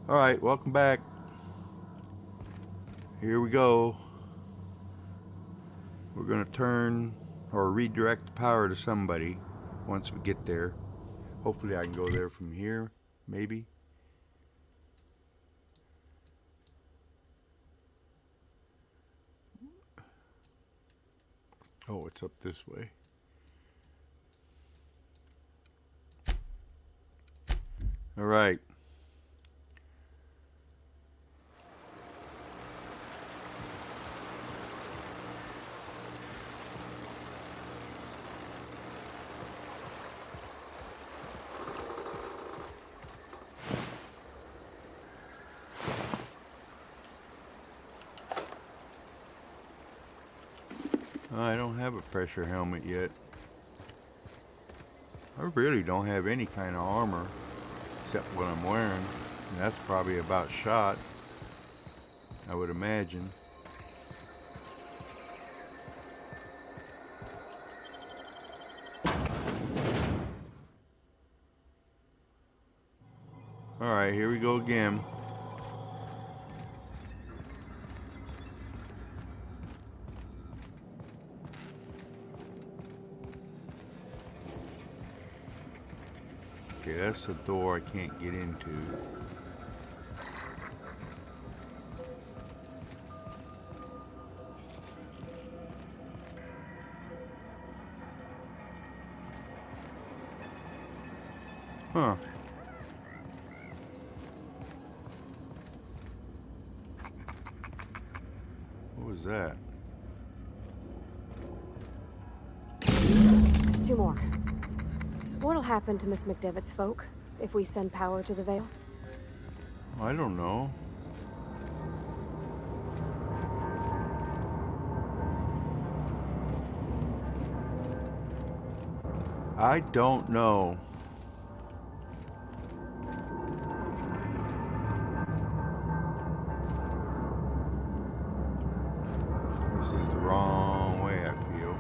Alright, welcome back. Here we go. We're going to turn or redirect the power to somebody once we get there. Hopefully I can go there from here, maybe. Oh, it's up this way. Alright. I don't have a pressure helmet yet. I really don't have any kind of armor except what I'm wearing. And that's probably about shot, I would imagine. Alright, here we go again. Okay, that's the door I can't get into. Huh. What was that? There's two more. What'll happen to Miss McDevitt's folk if we send power to the Vale? I don't know. I don't know. This is the wrong way, I feel.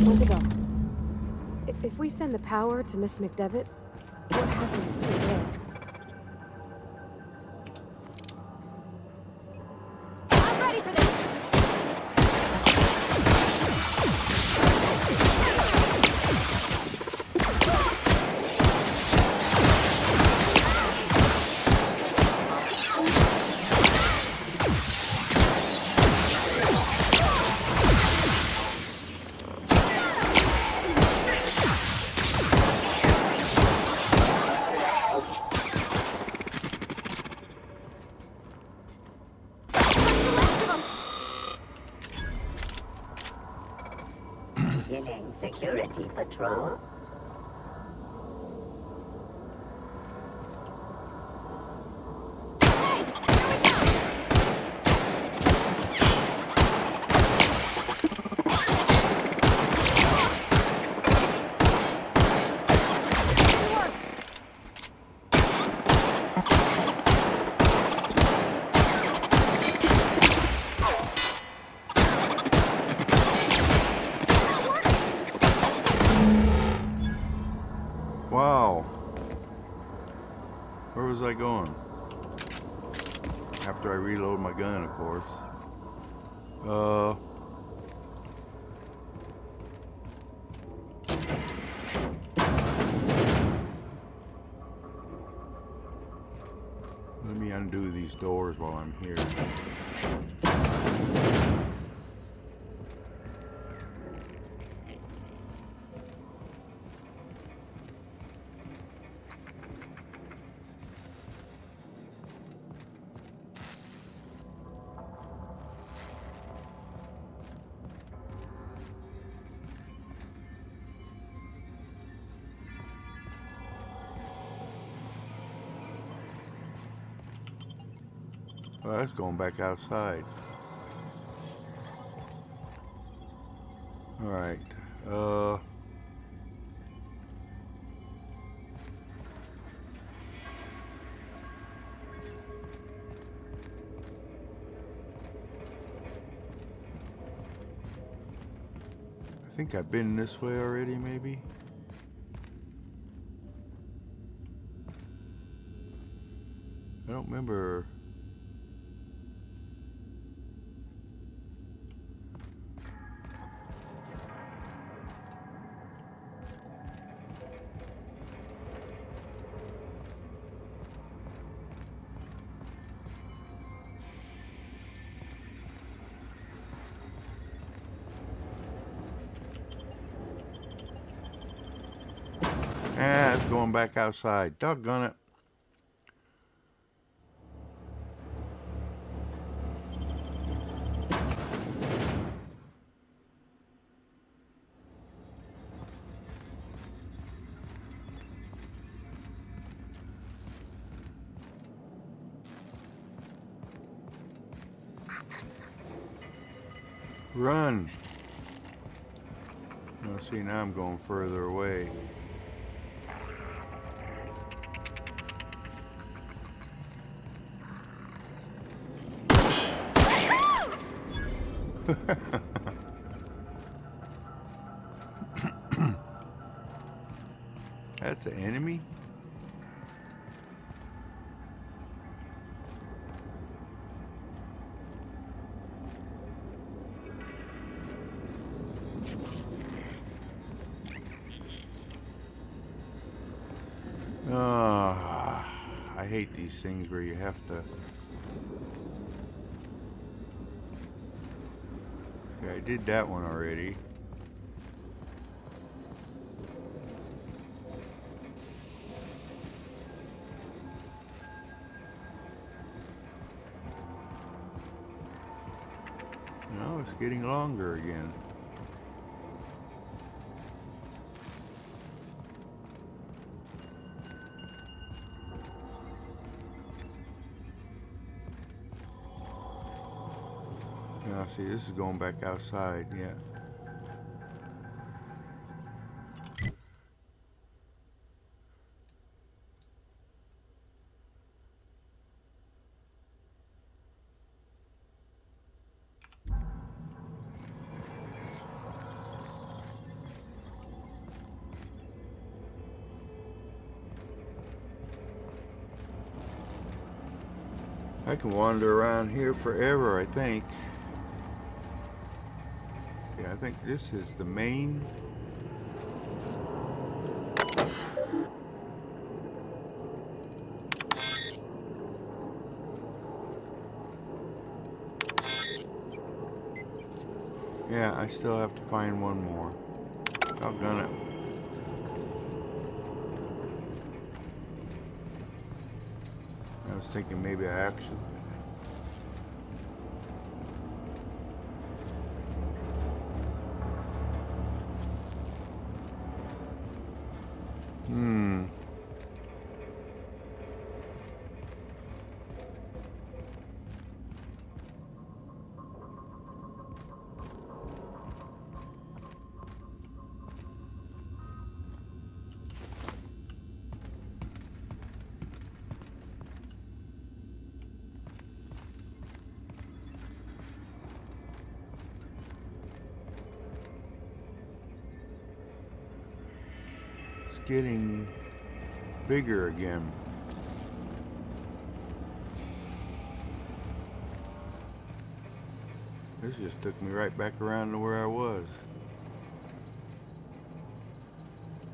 When to go? If we send the power to Miss McDevitt, what happens to the Vale? I'm ready for this! Beginning security patrol. Wow. Where was I going? After I reload my gun, of course. Let me undo these doors while I'm here. Oh, that's going back outside. Alright. I think I've been this way already, maybe. I don't remember. Ah, it's going back outside. Doggone it. Run. Oh, see, now I'm going further away. That's an enemy? Ah, I hate these things where you have to. Yeah, I did that one already. No, it's getting longer again. Now, see, this is going back outside, yeah. I can wander around here forever, I think. Yeah, I think this is the main. Yeah, I still have to find one more. Doggone it. I was thinking maybe I actually. It's getting bigger again. This just took me right back around to where I was.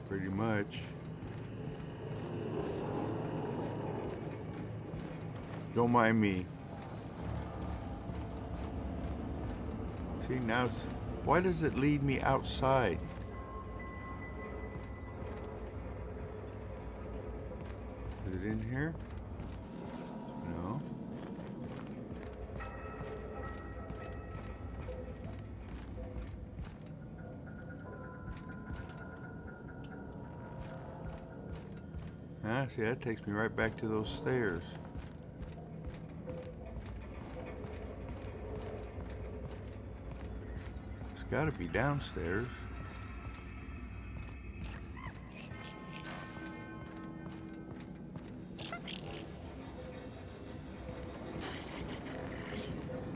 Pretty much. Don't mind me. See, now it's, why does it lead me outside? Is it in here? No. Ah, see, that takes me right back to those stairs. It's got to be downstairs.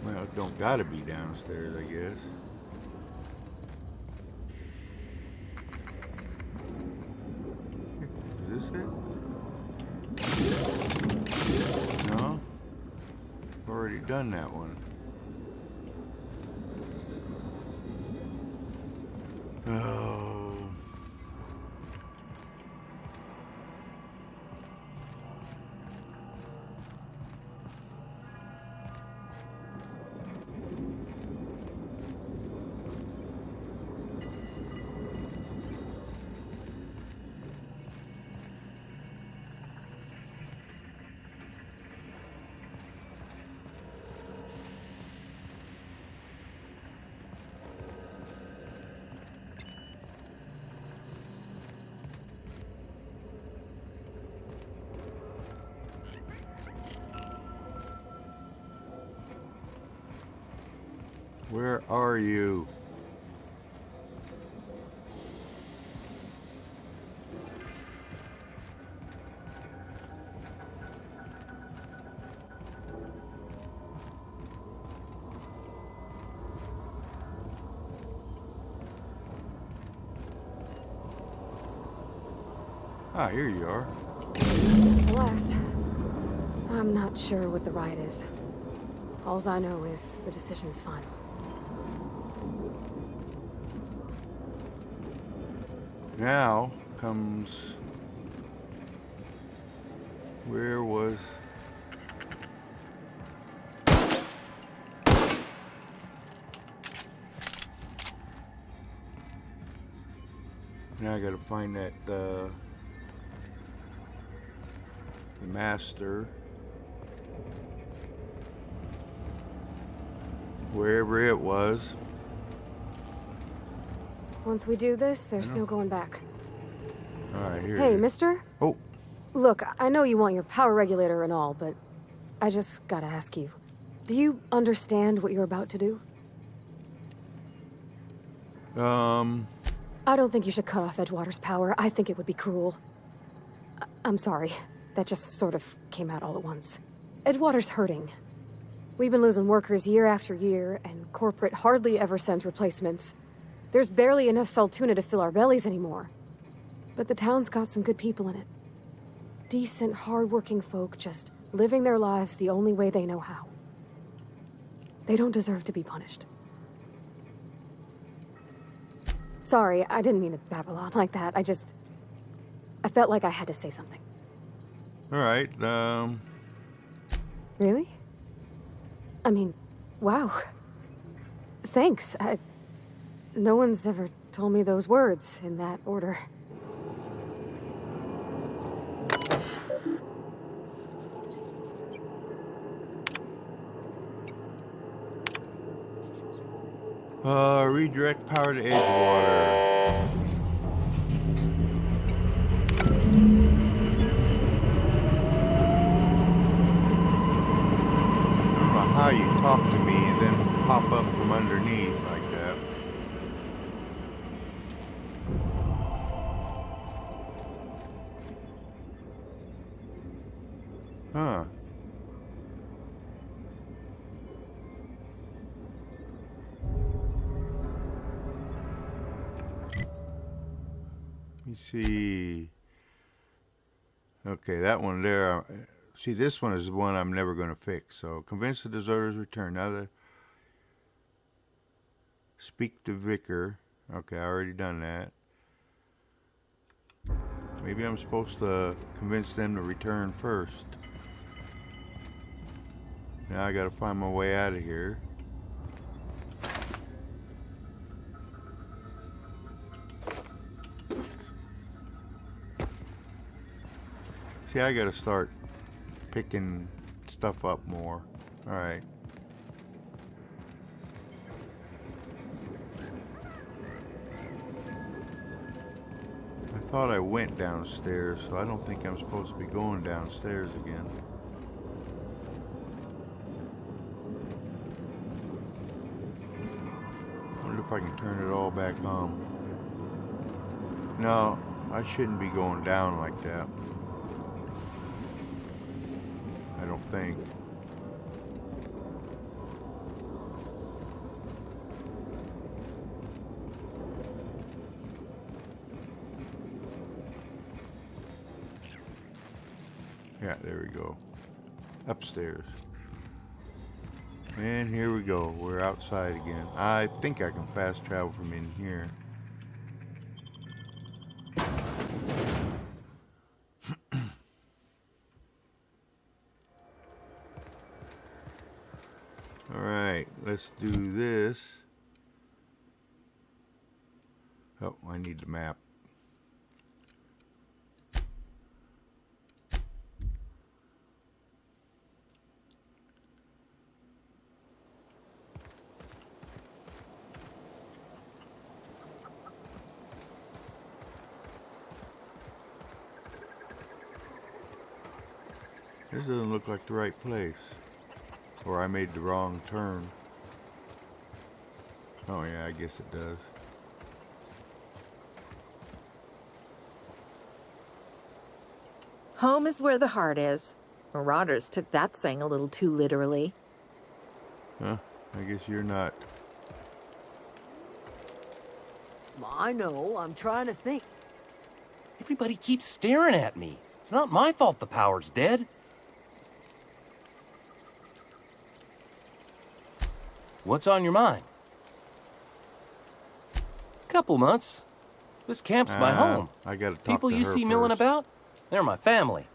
Well, it don't got to be downstairs, I guess. it? No? Already done that one. Oh. Where are you? Ah, here you are. The last. I'm not sure what the ride is. Alls I know is the decision's final. Now comes... Where was... Now I gotta find that, the master. Wherever it was. Once we do this, there's no going back. Alright, here. Hey, mister? Oh, Look, I know you want your power regulator and all, but I just gotta ask you. Do you understand what you're about to do? I don't think you should cut off Edgewater's power. I think it would be cruel. I'm sorry. That just sort of came out all at once. Edgewater's hurting. We've been losing workers year after year, and corporate hardly ever sends replacements. There's barely enough Saltuna to fill our bellies anymore. But the town's got some good people in it. Decent, hard-working folk just living their lives the only way they know how. They don't deserve to be punished. Sorry, I didn't mean to babble on like that. I felt like I had to say something. alright, Really? I mean, wow. Thanks. No one's ever told me those words in that order. redirect power to Edgewater. I don't know how you talk to me and then pop up from underneath like that. Huh. Let me see. Okay, that one there. See, this one is the one I'm never going to fix. So, convince the deserters return. Now the speak to Vicar. Okay, I already done that. Maybe I'm supposed to convince them to return first. Now I got to find my way out of here. See, I got to start picking stuff up more. All right. I thought I went downstairs, so I don't think I'm supposed to be going downstairs again. I wonder if I can turn it all back on. No, I shouldn't be going down like that. I don't think. Yeah, there we go. Upstairs. And here we go. We're outside again. I think I can fast travel from in here. Alright, let's do this. Oh, I need the map. This doesn't look like the right place. Or I made the wrong turn. Oh yeah, I guess it does. Home is where the heart is. Marauders took that saying a little too literally. Huh? I guess you're not. I know, I'm trying to think. Everybody keeps staring at me. It's not my fault the power's dead. What's on your mind? Couple months. This camp's my home. I gotta talk People to you her see milling first. about, they're my family.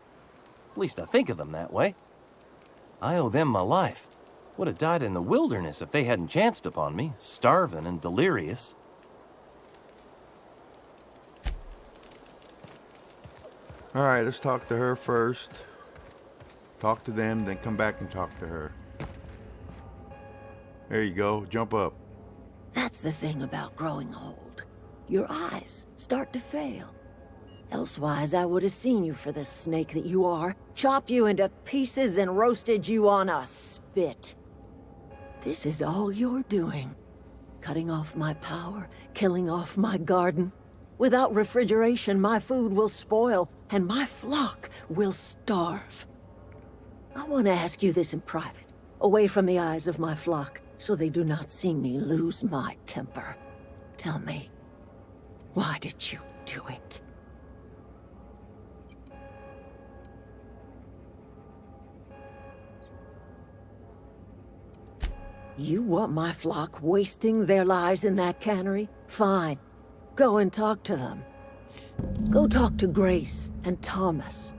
At least I think of them that way. I owe them my life. Would have died in the wilderness if they hadn't chanced upon me, starving and delirious. Alright, let's talk to her first. Talk to them, then come back and talk to her. There you go. Jump up. That's the thing about growing old. Your eyes start to fail. Elsewise, I would have seen you for the snake that you are, chopped you into pieces and roasted you on a spit. This is all you're doing. Cutting off my power, killing off my garden. Without refrigeration, my food will spoil, and my flock will starve. I want to ask you this in private, away from the eyes of my flock, so they do not see me lose my temper. Tell me, why did you do it? You want my flock wasting their lives in that cannery? Fine. Go and talk to them. Go talk to Grace and Thomas.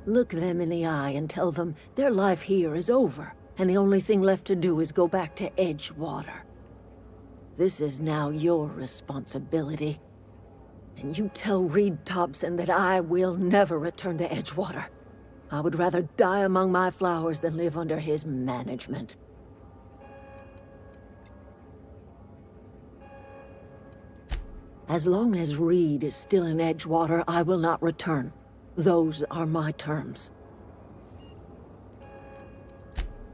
Look them in the eye and tell them their life here is over, and the only thing left to do is go back to Edgewater. This is now your responsibility. And you tell Reed Thompson that I will never return to Edgewater. I would rather die among my flowers than live under his management. As long as Reed is still in Edgewater, I will not return. Those are my terms.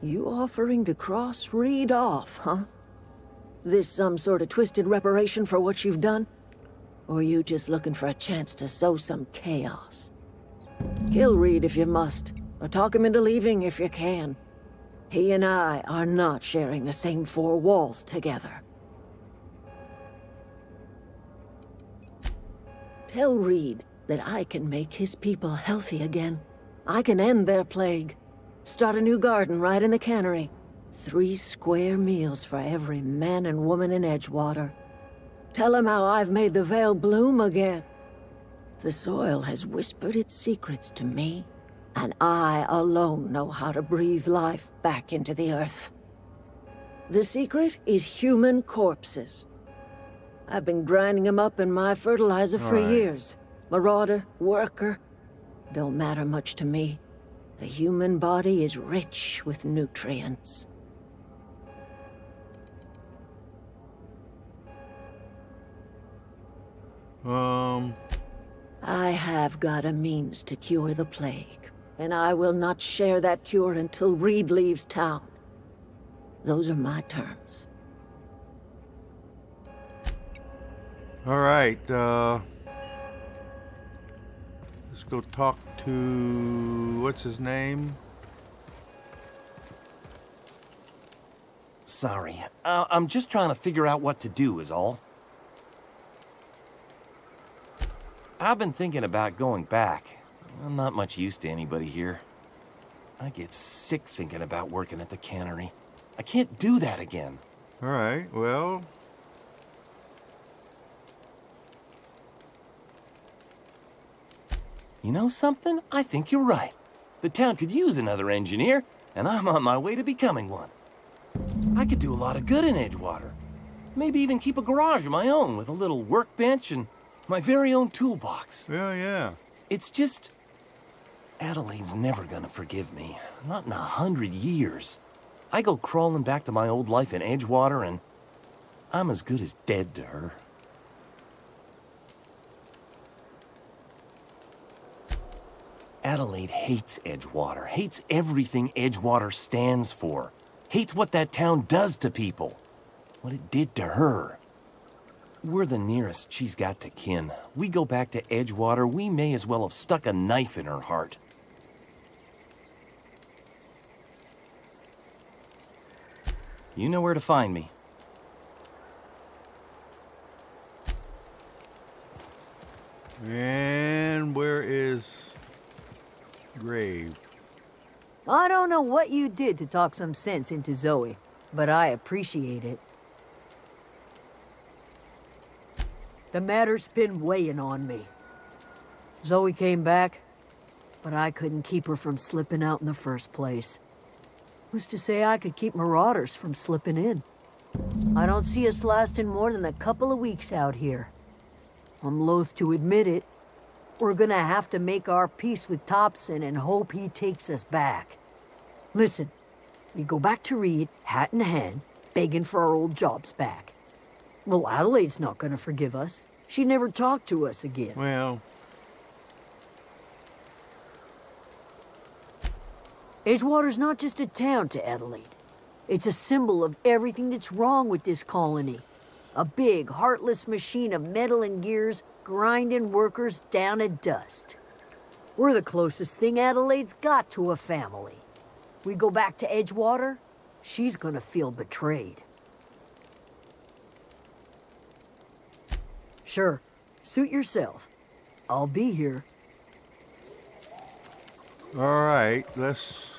You offering to cross Reed off, huh? This some sort of twisted reparation for what you've done? Or you just looking for a chance to sow some chaos? Kill Reed if you must, or talk him into leaving if you can. He and I are not sharing the same four walls together. Tell Reed that I can make his people healthy again. I can end their plague. Start a new garden right in the cannery. 3 square meals for every man and woman in Edgewater. Tell him how I've made the Vale bloom again. The soil has whispered its secrets to me, and I alone know how to breathe life back into the earth. The secret is human corpses. I've been grinding them up in my fertilizer for years. Marauder, worker, don't matter much to me. The human body is rich with nutrients. I have got a means to cure the plague, and I will not share that cure until Reed leaves town. Those are my terms. All right, let's go talk to, what's his name? Sorry, I'm just trying to figure out what to do is all. I've been thinking about going back. I'm not much use to anybody here. I get sick thinking about working at the cannery. I can't do that again. All right, well... You know something? I think you're right. The town could use another engineer, and I'm on my way to becoming one. I could do a lot of good in Edgewater. Maybe even keep a garage of my own with a little workbench and my very own toolbox. Well, yeah. It's just... Adelaide's never gonna forgive me. Not in 100 years. I go crawling back to my old life in Edgewater, and I'm as good as dead to her. Adelaide hates Edgewater, hates everything Edgewater stands for, hates what that town does to people, what it did to her. We're the nearest she's got to kin. We go back to Edgewater, we may as well have stuck a knife in her heart. You know where to find me. And where is Grave? I don't know what you did to talk some sense into Zoe, but I appreciate it. The matter's been weighing on me. Zoe came back, but I couldn't keep her from slipping out in the first place. Who's to say I could keep marauders from slipping in? I don't see us lasting more than a couple of weeks out here. I'm loath to admit it. We're gonna have to make our peace with Thompson and hope he takes us back. Listen, we go back to Reed, hat in hand, begging for our old jobs back. Well, Adelaide's not gonna forgive us. She never talked to us again. Well... Edgewater's not just a town to Adelaide. It's a symbol of everything that's wrong with this colony. A big, heartless machine of metal and gears grinding workers down to dust. We're the closest thing Adelaide's got to a family. We go back to Edgewater, she's gonna feel betrayed. Sure, suit yourself. I'll be here. All right, let's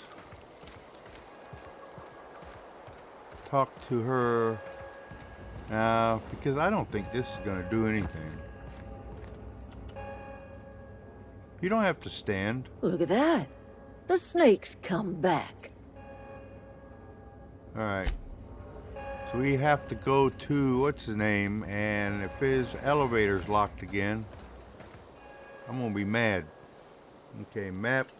talk to her now, because I don't think this is going to do anything. You don't have to stand. Look at that. The snake's come back. All right. So we have to go to, what's his name, and if his elevator's locked again, I'm going to be mad. Okay, map.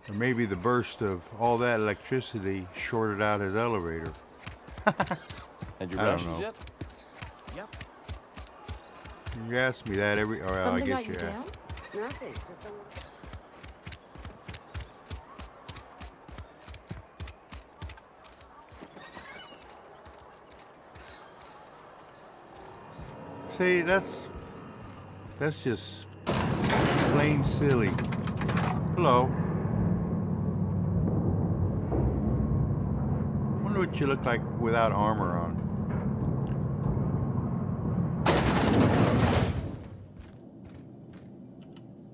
Or maybe the burst of all that electricity shorted out his elevator. Had your I don't rations know. yet? Yep. You ask me that every... Or I guess you have. Nothing. Just a... See, that's just plain silly. Hello. Wonder what you look like without armor on.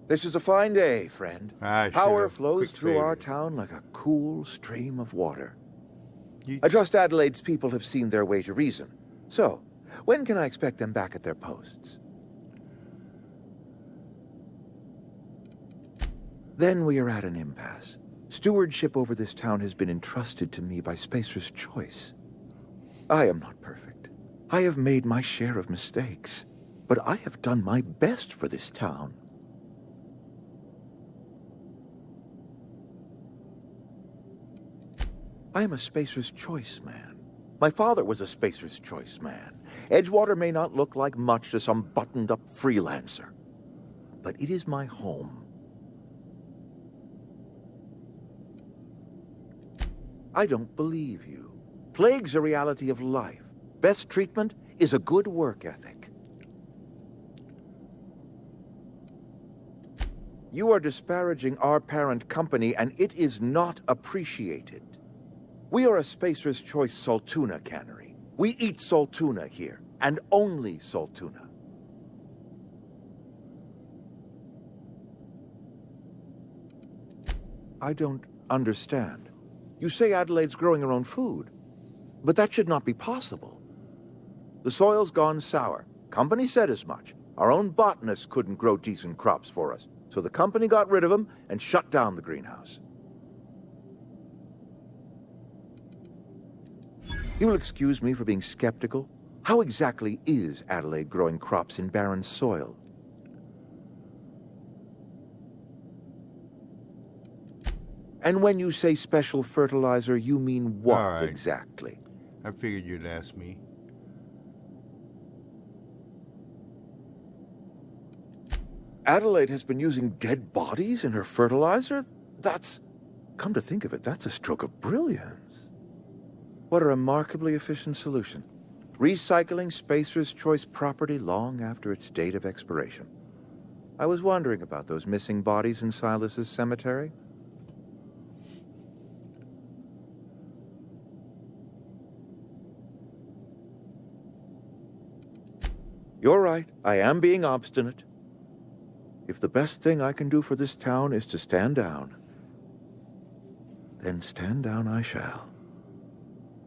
This is a fine day, friend. Ah, Power sure. flows Quick through our favor. town like a cool stream of water. You- I trust Adelaide's people have seen their way to reason. So, when can I expect them back at their posts? Then we are at an impasse. Stewardship over this town has been entrusted to me by Spacer's Choice. I am not perfect. I have made my share of mistakes. But I have done my best for this town. I am a Spacer's Choice man. My father was a Spacer's Choice man. Edgewater may not look like much to some buttoned-up freelancer, but it is my home. I don't believe you. Plague's a reality of life. Best treatment is a good work ethic. You are disparaging our parent company, and it is not appreciated. We are a Spacer's Choice Saltuna cannery. We eat Saltuna here, and only Saltuna. I don't understand. You say Adelaide's growing her own food, but that should not be possible. The soil's gone sour. Company said as much. Our own botanists couldn't grow decent crops for us, so the company got rid of them and shut down the greenhouse. You will excuse me for being skeptical. How exactly is Adelaide growing crops in barren soil? And when you say special fertilizer, you mean what All right. exactly? I figured you'd ask me. Adelaide has been using dead bodies in her fertilizer? That's... Come to think of it, that's a stroke of brilliance. What a remarkably efficient solution. Recycling Spacer's Choice property long after its date of expiration. I was wondering about those missing bodies in Silas's cemetery. You're right, I am being obstinate. If the best thing I can do for this town is to stand down, then stand down I shall.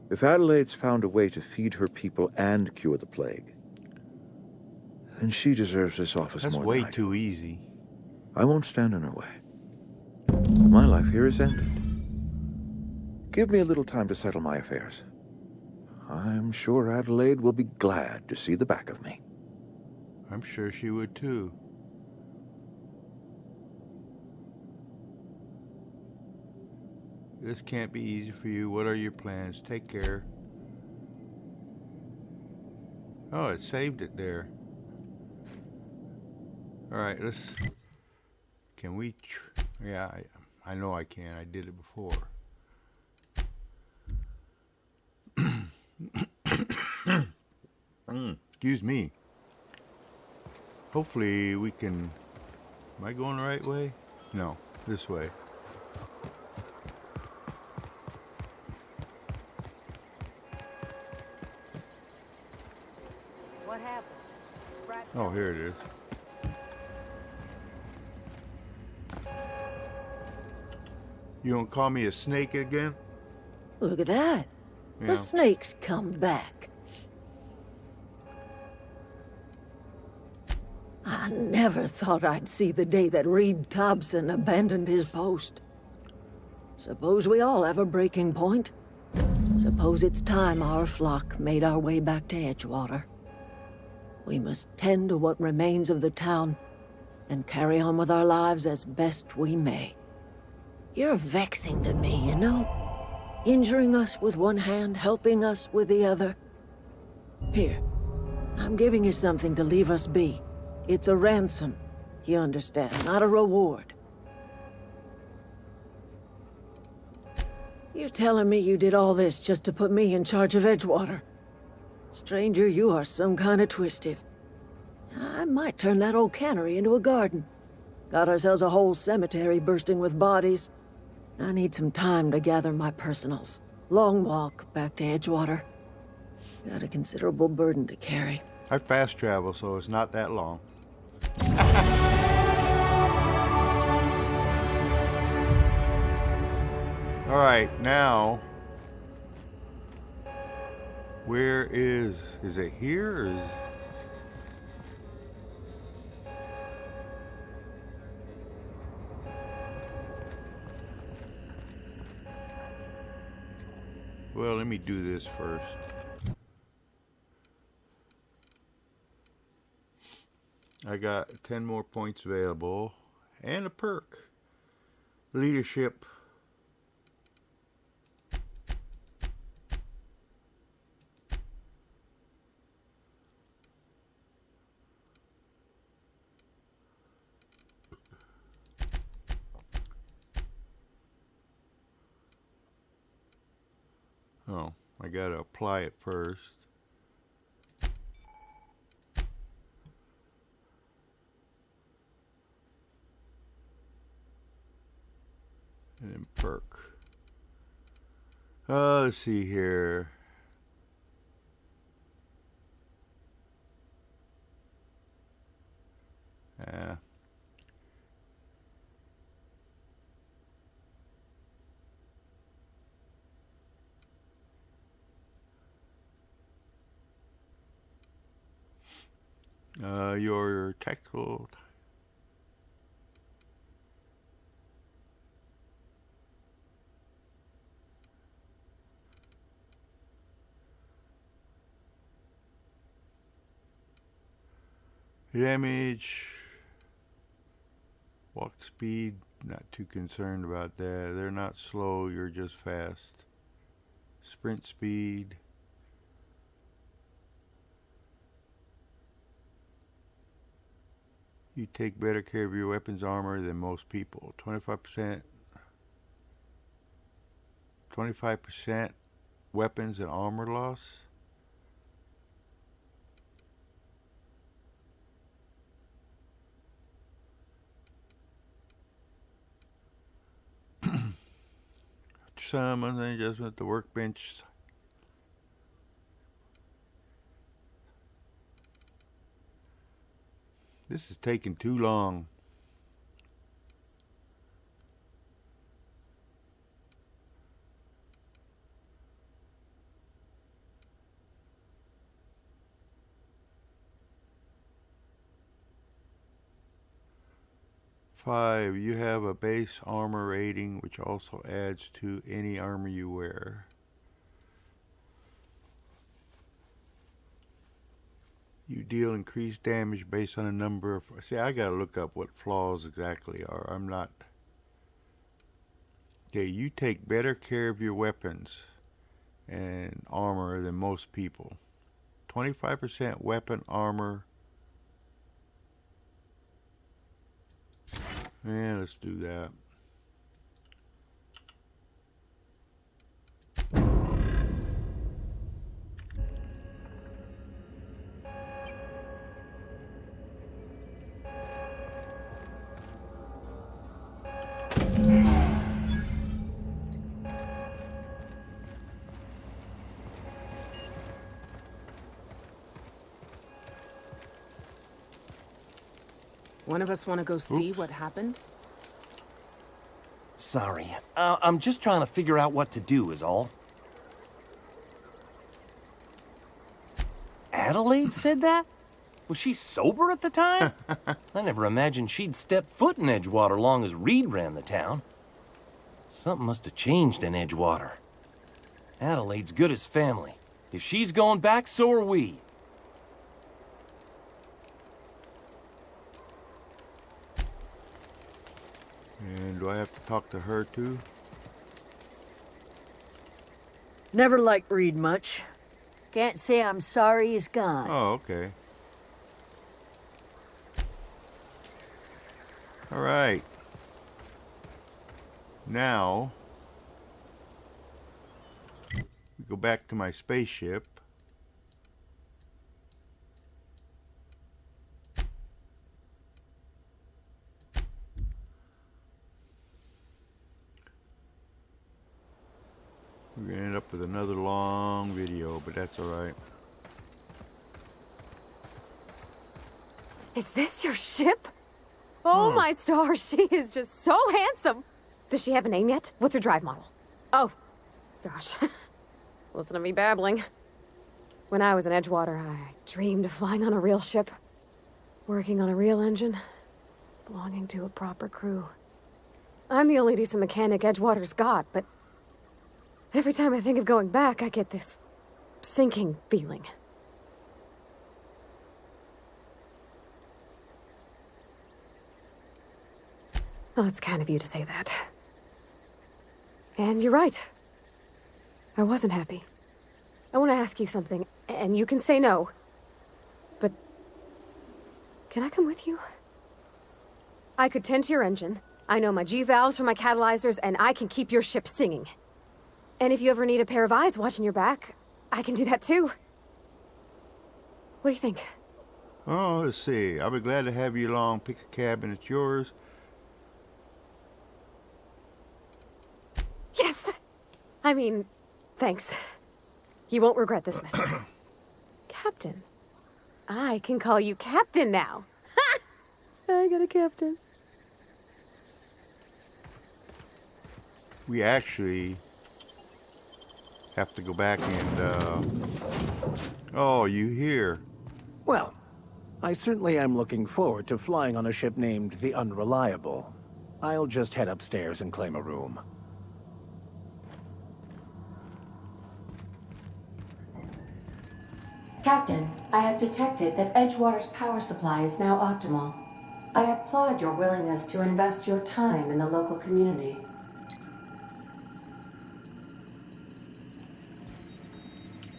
If Adelaide's found a way to feed her people and cure the plague, then she deserves this office That's more way than I do. too easy. I won't stand in her way. My life here is ended. Give me a little time to settle my affairs. I'm sure Adelaide will be glad to see the back of me. I'm sure she would too. This can't be easy for you. What are your plans? Take care. Oh, it saved it there. All right, let's... Can we... Yeah, I know I can. I did it before. Excuse me. Hopefully we can... Am I going the right way? No, this way. What happened? Sprat Oh, here it is. You gonna call me a snake again? Look at that. Yeah. The snake's come back. I never thought I'd see the day that Reed Thompson abandoned his post. Suppose we all have a breaking point. Suppose it's time our flock made our way back to Edgewater. We must tend to what remains of the town and carry on with our lives as best we may. You're vexing to me, you know? Injuring us with one hand, helping us with the other. Here, I'm giving you something to leave us be. It's a ransom, you understand, not a reward. You telling me you did all this just to put me in charge of Edgewater? Stranger, you are some kind of twisted. I might turn that old cannery into a garden. Got ourselves a whole cemetery bursting with bodies. I need some time to gather my personals. Long walk back to Edgewater. Got a considerable burden to carry. I fast travel, so it's not that long. All right, now, where is it here or is... Well, let me do this first. I got 10 more points available and a perk. Leadership. Oh, I gotta apply it first. And then perk. Let's see here. Yeah. Your tactical. Damage. Walk speed. Not too concerned about that. They're not slow. You're just fast. Sprint speed. You take better care of your weapons armor than most people. 25%. 25% weapons and armor loss. Some adjustment at the workbench. This is taking too long. Five, you have a base armor rating which also adds to any armor you wear. You deal increased damage based on a number of... See, I gotta look up what flaws exactly are. I'm not... Okay, you take better care of your weapons and armor than most people. 25% weapon armor. Yeah, let's do that. One of us want to go see what happened? Sorry. I'm just trying to figure out what to do is all. Adelaide said that? Was she sober at the time? I never imagined she'd step foot in Edgewater long as Reed ran the town. Something must have changed in Edgewater. Adelaide's good as family. If she's going back, so are we. And do I have to talk to her too? Never liked Reed much. Can't say I'm sorry he's gone. Oh, okay. All right. Now, we go back to my spaceship. We're gonna end up with another long video, but that's all right. Is this your ship? Oh my stars, she is just so handsome. Does she have a name yet? What's her drive model? Oh, gosh. Listen to me babbling. When I was in Edgewater, I dreamed of flying on a real ship, working on a real engine, belonging to a proper crew. I'm the only decent mechanic Edgewater's got, but every time I think of going back, I get this sinking feeling. Well, it's kind of you to say that. And you're right. I wasn't happy. I want to ask you something, and you can say no. But can I come with you? I could tend to your engine. I know my G-valves for my catalyzers, and I can keep your ship singing. And if you ever need a pair of eyes watching your back, I can do that too. What do you think? Oh, let's see. I'll be glad to have you along. Pick a cabin, it's yours. Yes! I mean, Thanks. You won't regret this, mister. Captain. I can call you Captain now. Ha! I got a captain. We actually have to go back and, oh, you here? Well, I certainly am looking forward to flying on a ship named the Unreliable. I'll just head upstairs and claim a room. Captain, I have detected that Edgewater's power supply is now optimal. I applaud your willingness to invest your time in the local community.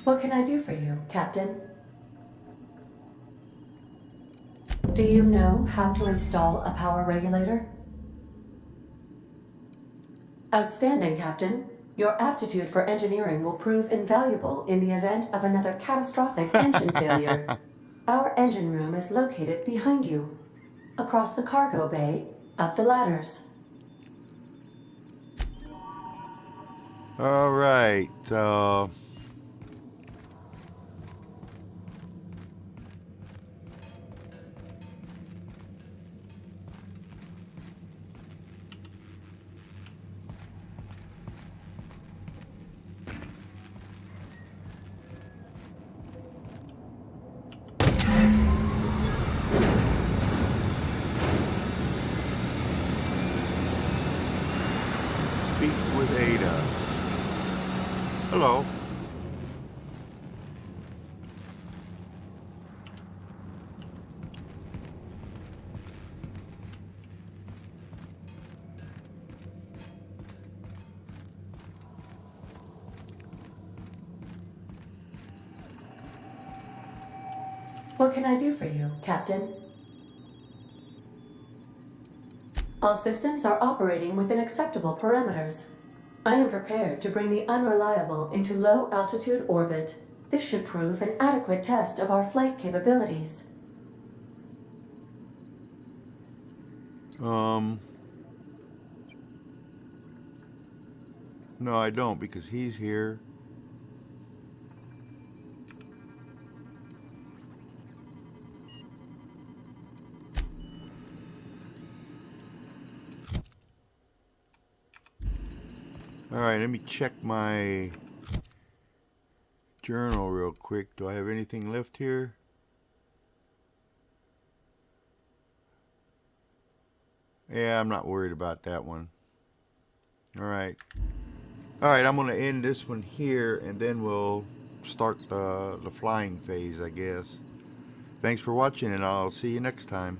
What can I do for you, Captain? Do you know how to install a power regulator? Outstanding, Captain. Your aptitude for engineering will prove invaluable in the event of another catastrophic engine failure. Our engine room is located behind you, across the cargo bay, up the ladders. All right. Speak with Ada. Hello. What can I do for you, Captain? All systems are operating within acceptable parameters. I am prepared to bring the Unreliable into low-altitude orbit. This should prove an adequate test of our flight capabilities. No, I don't, because he's here. All right, let me check my journal real quick. Do I have anything left here? Yeah, I'm not worried about that one. All right. All right, I'm going to end this one here, and then we'll start the flying phase, I guess. Thanks for watching, and I'll see you next time.